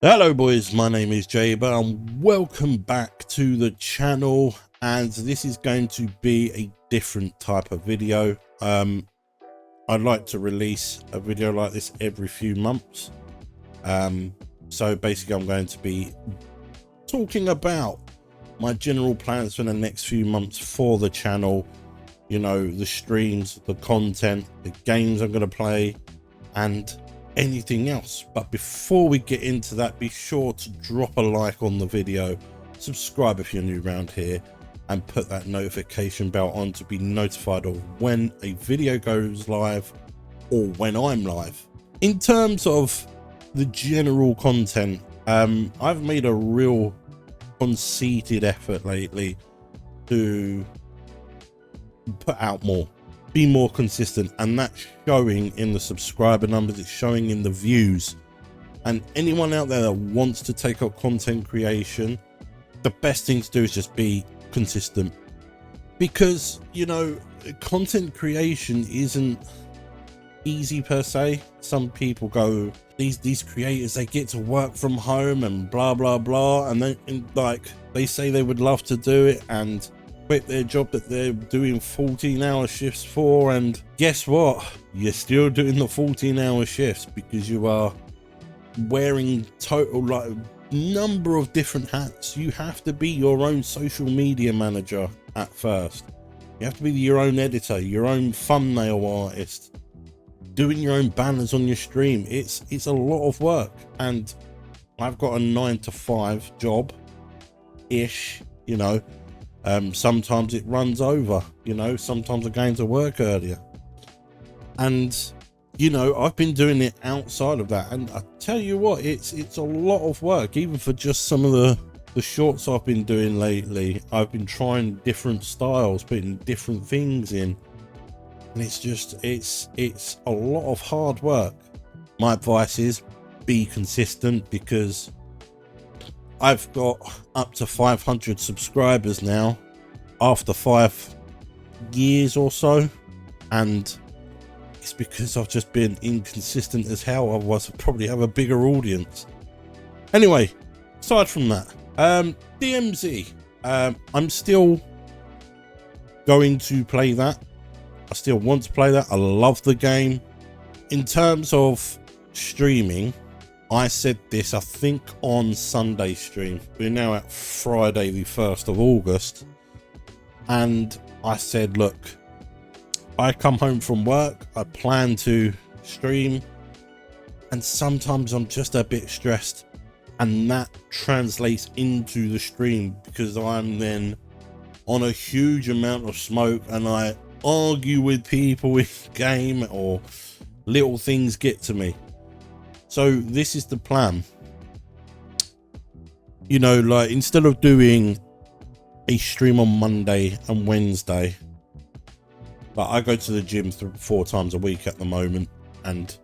Hello boys, my name is Jaybur and welcome back to the channel, and this is going to be a different type of video. I'd like to release a video like this every few months. So basically I'm going to be talking about my general plans for the next few months for the channel, you know, the streams, the content, the games I'm going to play and anything else. But before we get into that, be sure to drop a like on the video, subscribe if you're new around here, and put that notification bell on to be notified of when a video goes live or when I'm live. In terms of the general content, I've made a real conceited effort lately to put out more, be more consistent, and that's showing in the subscriber numbers, it's showing in the views. And anyone out there that wants to take up content creation, the best thing to do is just be consistent, because you know, content creation isn't easy per se. Some people go, these creators, they get to work from home and blah blah blah, and then like they say they would love to do it and quit their job that they're doing 14-hour shifts for, and guess what, you're still doing the 14-hour shifts because you are wearing total like number of different hats. You have to be your own social media manager at first, you have to be your own editor, your own thumbnail artist, doing your own banners on your stream. It's a lot of work, and I've got a 9-to-5 job ish, you know. Sometimes it runs over, you know, sometimes I go into work earlier, and you know, I've been doing it outside of that, and I tell you what, it's a lot of work. Even for just some of the shorts I've been doing lately, I've been trying different styles, putting different things in, and it's just it's a lot of hard work. My advice is be consistent, because I've got up to 500 subscribers now after 5 years or so, and it's because I've just been inconsistent as hell. Otherwise I'd probably have a bigger audience. Anyway, aside from that, DMZ, I'm still going to play that. I still want to play that. I love the game. In terms of streaming, I said this, I think, on Sunday stream. We're now at Friday the 1st of August. And I said, look, I come home from work, I plan to stream, and sometimes I'm just a bit stressed. And that translates into the stream, because I'm then on a huge amount of smoke and I argue with people in game, or little things get to me. So this is the plan, you know, like instead of doing a stream on Monday and Wednesday, but I go to the gym 4 times a week at the moment, and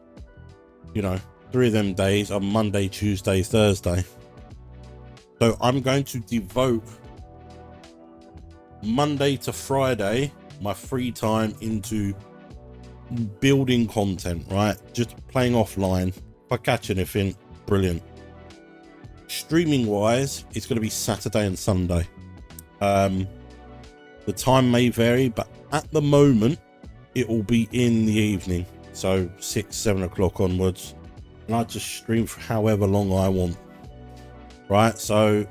you know, 3 of them days are Monday, Tuesday, Thursday. So I'm going to devote Monday to Friday, my free time, into building content, right? Just playing offline. If I catch anything, brilliant. Streaming wise, it's going to be Saturday and Sunday. The time may vary, but at the moment it will be in the evening, so 6-7 o'clock onwards, and I just stream for however long I want, right? So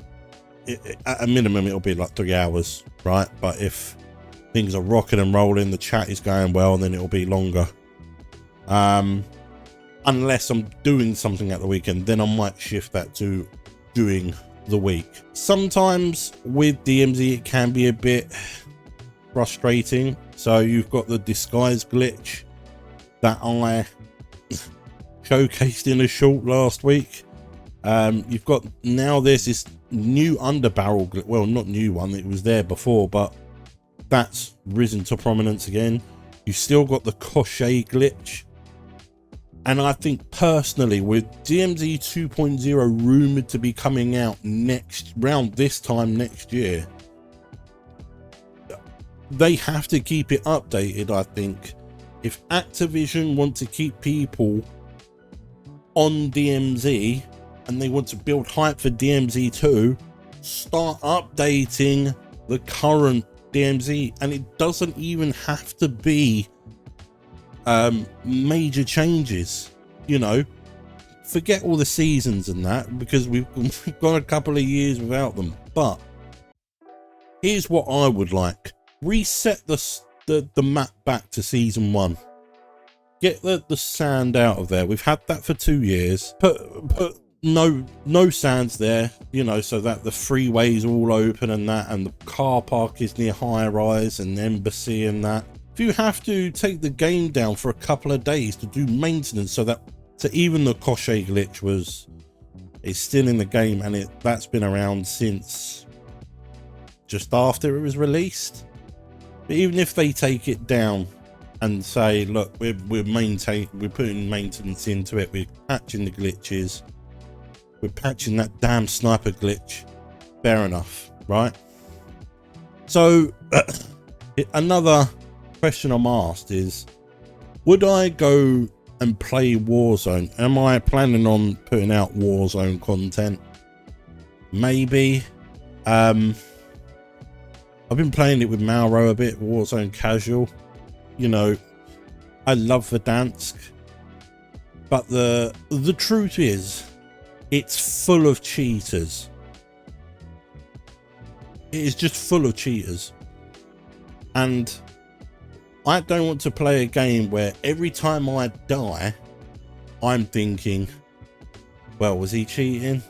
at a minimum it'll be like 3 hours, right? But if things are rocking and rolling, the chat is going well, then it'll be longer. Unless I'm doing something at the weekend, then I might shift that to doing the week. Sometimes with DMZ it can be a bit frustrating. So you've got the disguise glitch that I showcased in a short last week. You've got now there's this new underbarrel glitch. Well, not new one, it was there before, but that's risen to prominence again. You've still got the crochet glitch. And I think personally, with DMZ 2.0 rumored to be coming out around this time next year, they have to keep it updated. I think if Activision want to keep people on DMZ, and they want to build hype for DMZ 2, start updating the current DMZ. And it doesn't even have to be major changes, you know. Forget all the seasons and that, because we've gone a couple of years without them. But here's what I would like: reset the map back to season 1. Get the sand out of there. We've had that for 2 years. Put no sands there, you know, so that the freeway's all open and that, and the car park is near high rise and embassy and that. If you have to take the game down for a couple of days to do maintenance, so even the Koche glitch is still in the game, and that's been around since just after it was released. But even if they take it down and say, look, we're putting maintenance into it, we're patching the glitches, we're patching that damn sniper glitch, fair enough, right? So another question I'm asked is, would I go and play Warzone? Am I planning on putting out Warzone content? Maybe. I've been playing it with Mauro a bit, Warzone casual. You know, I love Verdansk, but the truth is, it's full of cheaters. It is just full of cheaters, and I don't want to play a game where every time I die, I'm thinking, well, was he cheating?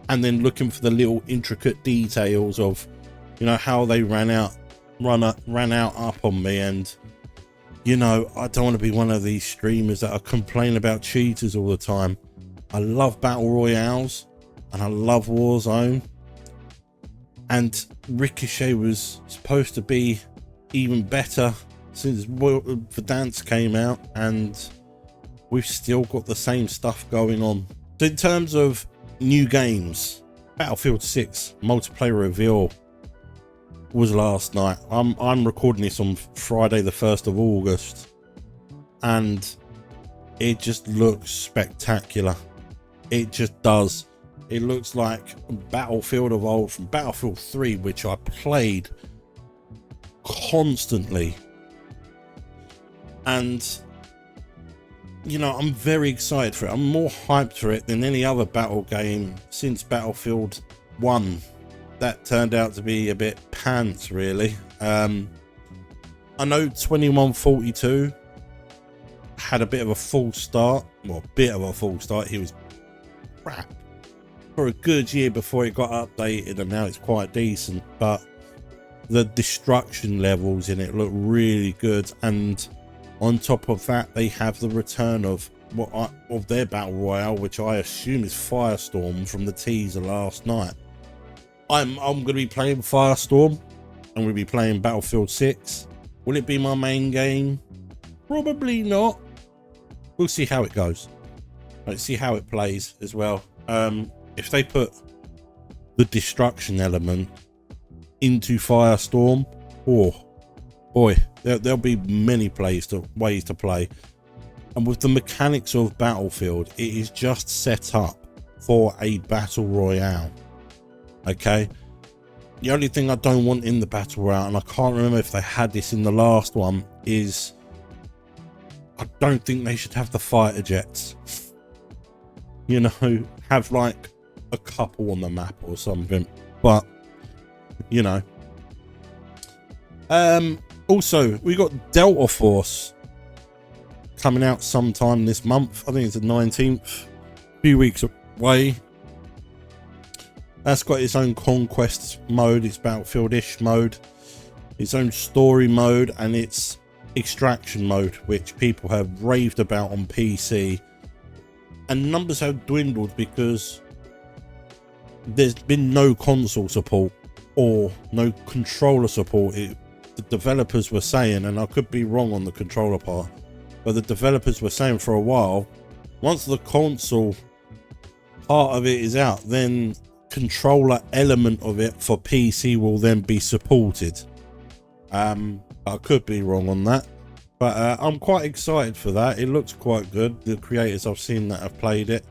And then looking for the little intricate details of, you know, how they ran out up on me. And, you know, I don't want to be one of these streamers that are complaining about cheaters all the time. I love battle royales and I love Warzone, and Ricochet was supposed to be even better since Verdansk came out, and we've still got the same stuff going on. So in terms of new games, Battlefield 6 multiplayer reveal was last night. I'm recording this on Friday the 1st of August, and it just looks spectacular. It just does. It looks like Battlefield of old, from Battlefield 3, which I played constantly. And, you know, I'm very excited for it. I'm more hyped for it than any other battle game since Battlefield 1. That turned out to be a bit pants, really. I know 2142 had a bit of a false start. Well, a bit of a false start. He was crap for a good year before it got updated, and now it's quite decent. But the destruction levels in it look really good, and on top of that, they have the return of their battle royale, which I assume is Firestorm from the teaser last night. I'm going to be playing Firestorm. I'm going to be playing Battlefield 6. Will it be my main game? Probably not. We'll see how it goes. Let's see how it plays as well. If they put the destruction element into Firestorm, oh boy, there'll be many ways to play. And with the mechanics of Battlefield, it is just set up for a battle royale. Okay, the only thing I don't want in the battle royale, and I can't remember if they had this in the last one, is I don't think they should have the fighter jets. You know, have like a couple on the map or something. But, you know. Also, we got Delta Force coming out sometime this month. I think it's the 19th. A few weeks away. That's got its own conquest mode, its Battlefield-ish mode, its own story mode, and its extraction mode, which people have raved about on PC. And numbers have dwindled because there's been no console support or no controller support. The developers were saying, and I could be wrong on the controller part, but the developers were saying for a while, once the console part of it is out, then controller element of it for PC will then be supported. I could be wrong on that, but I'm quite excited for that. It looks quite good. The creators I've seen that have played it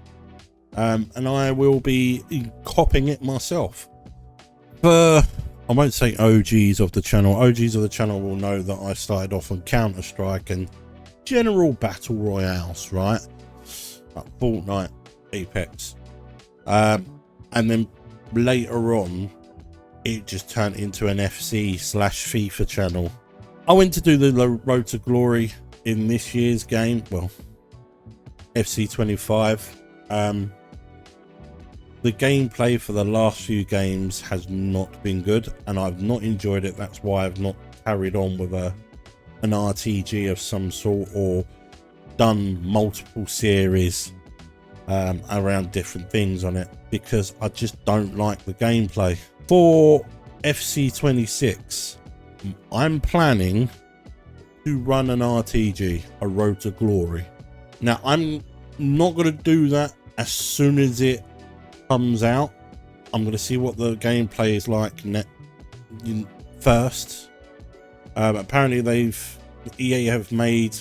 and I will be copying it myself. I won't say OGs of the channel. OGs of the channel will know that I started off on Counter-Strike and general battle royales, right? Like Fortnite, Apex, and then later on it just turned into an FC/FIFA channel. I went to do the Road to Glory in this year's game, well, FC 25. The gameplay for the last few games has not been good, and I've not enjoyed it. That's why I've not carried on with an RTG of some sort, or done multiple series around different things on it, because I just don't like the gameplay. For FC 26, I'm planning to run an RTG, a Road to Glory. Now, I'm not going to do that as soon as it comes out. I'm going to see what the gameplay is like first. Apparently EA have made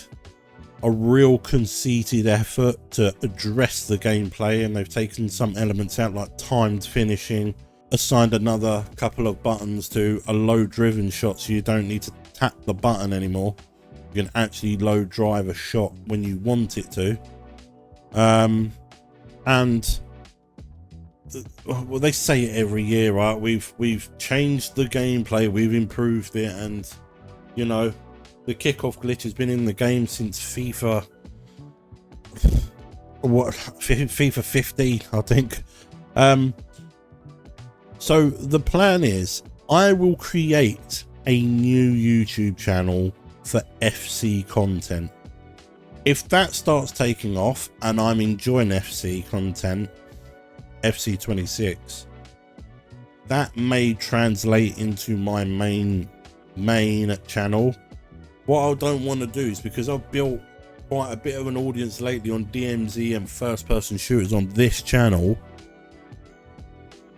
a real conceited effort to address the gameplay, and they've taken some elements out, like timed finishing, assigned another couple of buttons to a low driven shot, so you don't need to tap the button anymore. You can actually low drive a shot when you want it to. And well, they say it every year, right? We've changed the gameplay, we've improved it, and you know, the kickoff glitch has been in the game since FIFA 15, I think. So the plan is I will create a new YouTube channel for FC content. If that starts taking off and I'm enjoying FC content, FC 26, that may translate into my main channel. What I don't want to do is, because I've built quite a bit of an audience lately on DMZ and first person shooters on this channel,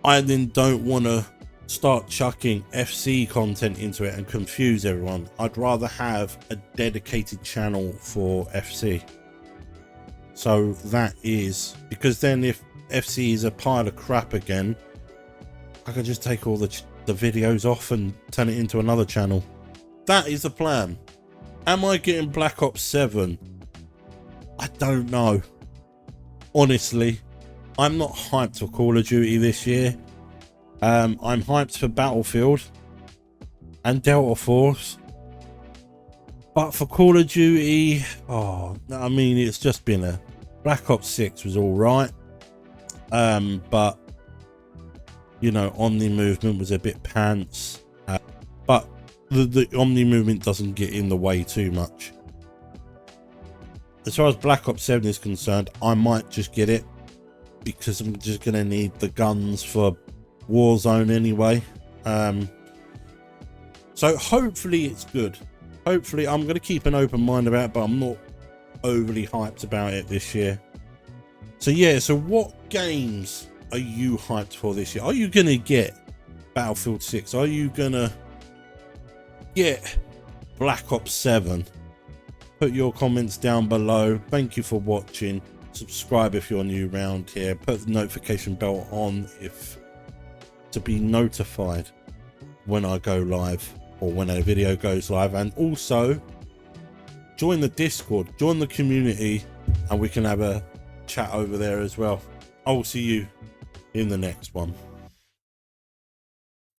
I then don't want to start chucking FC content into it and confuse everyone. I'd rather have a dedicated channel for FC. So that is, because then if FC is a pile of crap again, I can just take all the videos off and turn it into another channel. That is the plan. Am I getting Black Ops 7? I don't know. Honestly, I'm not hyped for Call of Duty this year. I'm hyped for Battlefield and Delta Force. But for Call of Duty, I mean, it's just been a... Black Ops 6 was alright. But, you know, Omni movement was a bit pants. But the Omni movement doesn't get in the way too much. As far as Black Ops 7 is concerned, I might just get it because I'm just going to need the guns for Warzone anyway. So hopefully it's good. Hopefully, I'm going to keep an open mind about it, but I'm not overly hyped about it this year. So yeah, so what games are you hyped for this year? Are you going to get Battlefield 6? Are you going to get Black Ops 7? Put your comments down below. Thank you for watching. Subscribe if you're new around here. Put the notification bell on to be notified when I go live or when a video goes live. And also join the Discord, join the community, and we can have a chat over there as well. I will see you in the next one.